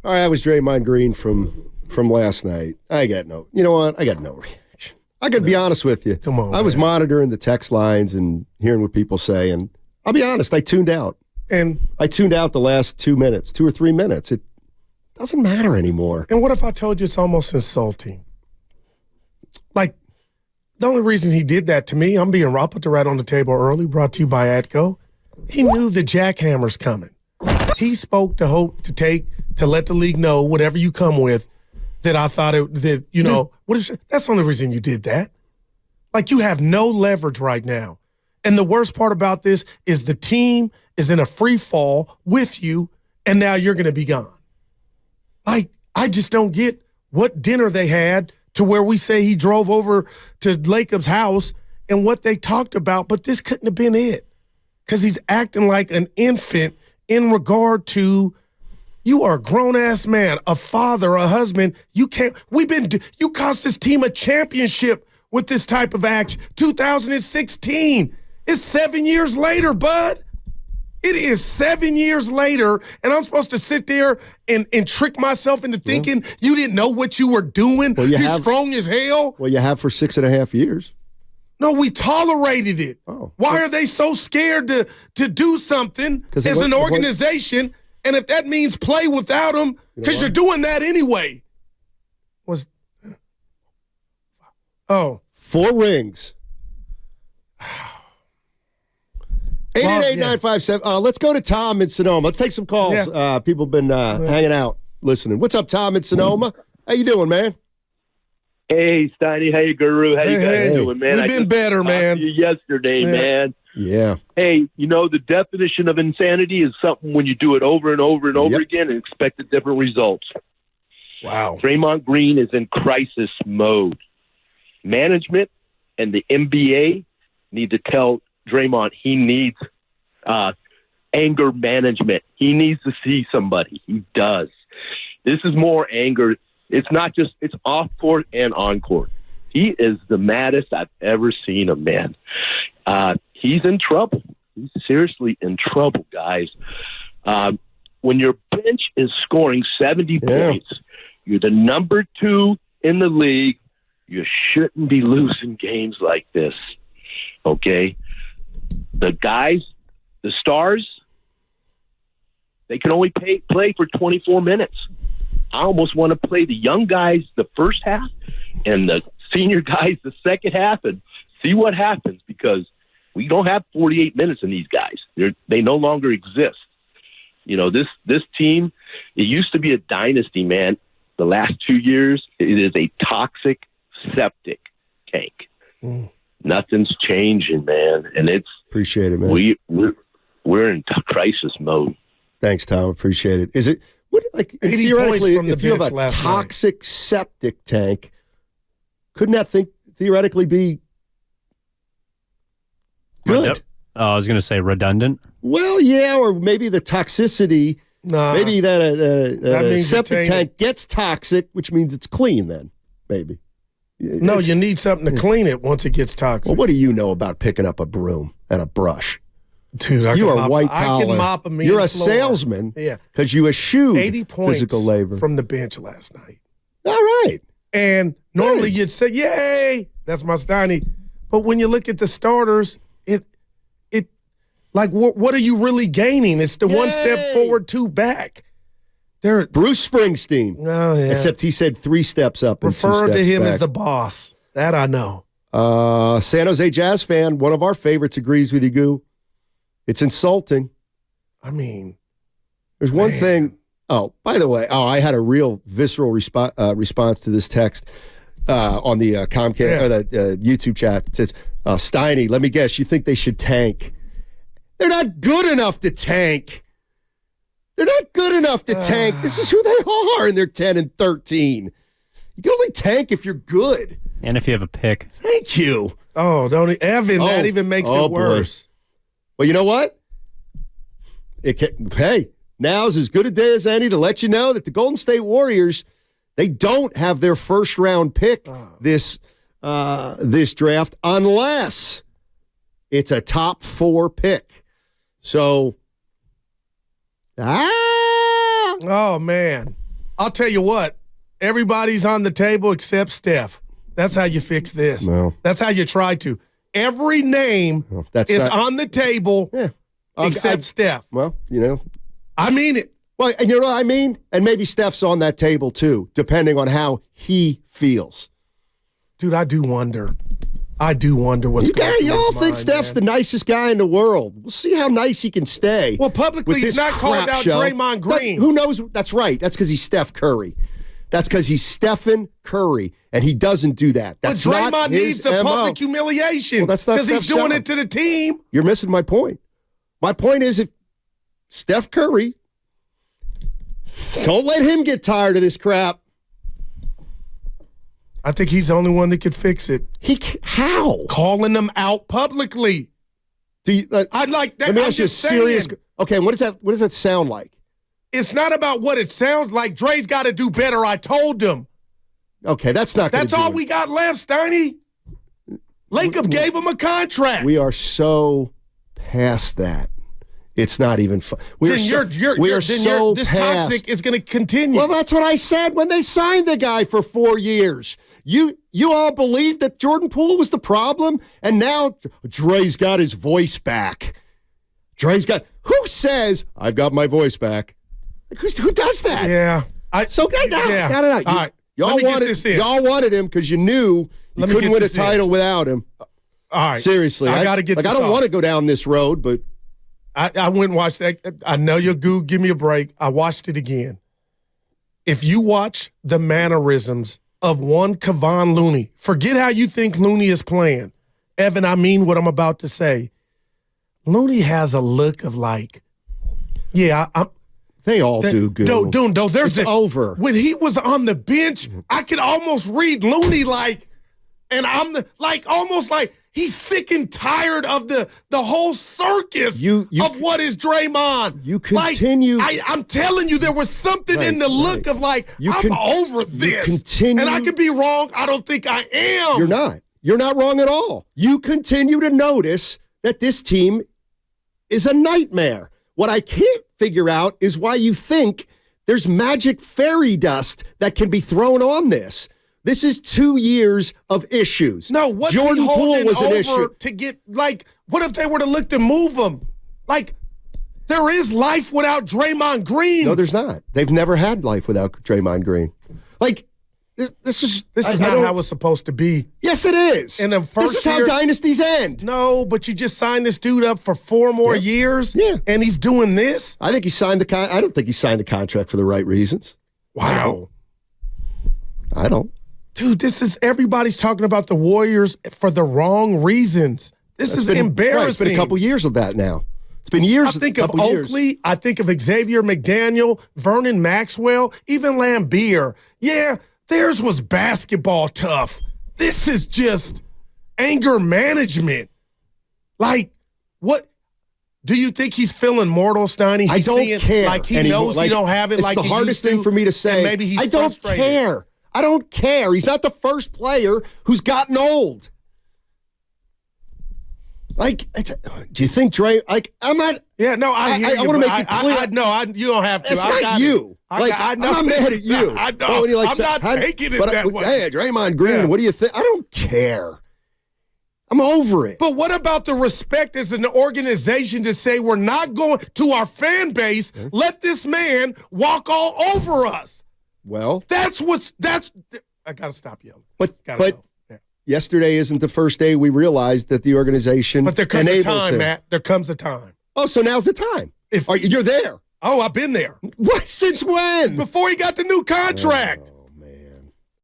All right, that was Draymond Green from last night. You know what? I got no reaction. I got to be honest with you. Come on, I was monitoring the text lines and hearing what people say, and I'll be honest, I tuned out. And I tuned out the last 2 or 3 minutes. It doesn't matter anymore. And what if I told you it's almost insulting? Like, the only reason he did that to me, I'll put the right on the table early, brought to you by Atco. He knew the jackhammer's coming. He spoke to hope to let the league know whatever you come with that I thought that's the only reason you did that. Like, you have no leverage right now. And the worst part about this is the team is in a free fall with you, and now you're going to be gone. Like, I just don't get what dinner they had to where we say he drove over to Lacob's house and what they talked about, but this couldn't have been it. Because he's acting like an infant in regard to, you are a grown-ass man, a father, a husband. You cost this team a championship with this type of action. 2016. It's 7 years later, bud. It is 7 years later, and I'm supposed to sit there and trick myself into thinking you didn't know what you were doing. Well, you're strong as hell. Well, you have for 6.5 years. No, we tolerated it. Oh. Why are they so scared to do something as an organization? And if that means play without them, because you're doing that anyway. 4 rings. 888-957. Let's go to Tom in Sonoma. Let's take some calls. Yeah. People have been hanging out, listening. What's up, Tom in Sonoma? How you doing, man? Hey, Steiny. Hey, Guru. How you guys doing, man? We've been better, man. To you yesterday, man. Yeah. Hey, the definition of insanity is something when you do it over and over and over again and expect a different results. Wow. Draymond Green is in crisis mode. Management and the NBA need to tell Draymond he needs anger management. He needs to see somebody. He does. This is more anger. It's not just, it's off court and on court. He is the maddest I've ever seen him, man. He's in trouble. He's seriously in trouble, guys. When your bench is scoring 70 points, you're the number 2 in the league. You shouldn't be losing games like this. Okay? The guys, the stars, they can only play for 24 minutes. I almost want to play the young guys the first half and the senior guys the second half and see what happens, because we don't have 48 minutes in these guys. They no longer exist. This team, it used to be a dynasty, man. The last 2 years, it is a toxic septic tank. Nothing's changing, man, and it's appreciate it, man. We're in crisis mode. Thanks, Tom. Appreciate it. Is it theoretically, if you have a toxic septic tank, couldn't that theoretically be good? I was going to say redundant. Well, yeah, or maybe the toxicity. Maybe that septic tank gets toxic, which means it's clean. Then maybe. No, you need something to clean it once it gets toxic. Well, what do you know about picking up a broom and a brush? Dude, you are white collar. I can mop a You're a salesman. Yeah, because you eschewed 80 points physical labor from the bench last night. All right. And normally you'd say, "Yay, that's my Steiny." But when you look at the starters, it like what are you really gaining? It's the one step forward, 2 back. Bruce Springsteen. Oh, yeah. Except he said 3 steps up and 2 steps Refer to him back. as the boss. That I know. San Jose Jazz fan, one of our favorites, agrees with you, Goo. It's insulting. I mean, there's one thing. Oh, by the way, I had a real visceral response to this text on the Comcast or the YouTube chat. It says, Steiny, let me guess, you think they should tank? They're not good enough to tank. They're not good enough to tank. This is who they are, and they're 10-13. You can only tank if you're good. And if you have a pick. Thank you. Oh, that even makes it worse. Boy. Well, you know what? Now's as good a day as any to let you know that the Golden State Warriors, they don't have their first-round pick this draft unless it's a top 4 pick. So, oh, man. I'll tell you what. Everybody's on the table except Steph. That's how you fix this. No. That's how you try to. Every name is on the table except Steph. Well, I mean it. Well, and you know what I mean? And maybe Steph's on that table too, depending on how he feels. Dude, I do wonder what's going on. You all think Steph's the nicest guy in the world. We'll see how nice he can stay. Well, publicly, he's not called out Draymond Green. Who knows? That's right. That's because he's Steph Curry. That's because he's Stephen Curry, and he doesn't do that. That's but Draymond not his needs the MO. public humiliation. Well, that's not because he's Steph's doing job. it to the team. You're missing my point. My point is if Steph Curry, don't let him get tired of this crap. I think he's the only one that could fix it. How? Calling them out publicly. I'd like that. Let me ask you a serious. Okay, what does that sound like? It's not about what it sounds like. Dre's got to do better. I told him. Okay, that's not. That's all we got left, Steiny. Lacob gave him a contract. We are so past that. It's not even fun. This toxic is going to continue. Well, that's what I said when they signed the guy for 4 years. You all believed that Jordan Poole was the problem, and now Dre's got his voice back. Who says, I've got my voice back? Who does that? Yeah. No. All right. Y'all wanted him because you knew you couldn't win a title without him. All right. Seriously. I got to get this I don't want to go down this road, but. I went and watched that. I know you'll give me a break. I watched it again. If you watch the mannerisms of one Kevon Looney, forget how you think Looney is playing. Evan, I mean what I'm about to say. Looney has a look of like, they all do good. It's over. When he was on the bench, I could almost read Looney like, and almost like he's sick and tired of the whole circus of what is Draymond. You continue. I'm telling you, there was something in the look of like, I'm over this. And I could be wrong. I don't think I am. You're not. You're not wrong at all. You continue to notice that this team is a nightmare. What I can't figure out is why you think there's magic fairy dust that can be thrown on this. This is 2 years of issues. No, what's Jordan he holding Poole was an over issue to get, like, what if they were to look to move him? Like, there is life without Draymond Green. No, there's not. They've never had life without Draymond Green. Like, this is not how it's supposed to be. Yes, it is. In the first this is how dynasties end. No, but you just signed this dude up for 4 more years. Yeah, and he's doing this. I think he signed I don't think he signed a contract for the right reasons. Wow. I don't. Dude, everybody's talking about the Warriors for the wrong reasons. This is embarrassing. Right, it's been a couple years of that now. It's been years. I think of Oakley. I think of Xavier McDaniel, Vernon Maxwell, even Lambeer. Yeah, theirs was basketball tough. This is just anger management. Like, what? Do you think he's feeling mortal, Steiny? I don't care. Like he knows he don't have it. It's like the hardest thing for me to say. Maybe he's I don't frustrated. care. I don't care. He's not the first player who's gotten old. Like, do you think Dre? Like, I'm not. Yeah, no, I want to make it clear. You don't have to. It's not you. I'm not mad at you. I know. I'm not taking it that way. Hey, Draymond Green, what do you think? I don't care. I'm over it. But what about the respect as an organization to say we're not going to our fan base? Let this man walk all over us. Well, that's I gotta stop yelling. But yesterday isn't the first day we realized that the organization. But there comes a time, Matt. There comes a time. Oh, so now's the time. You're there. Oh, I've been there. What? Since when? Before he got the new contract.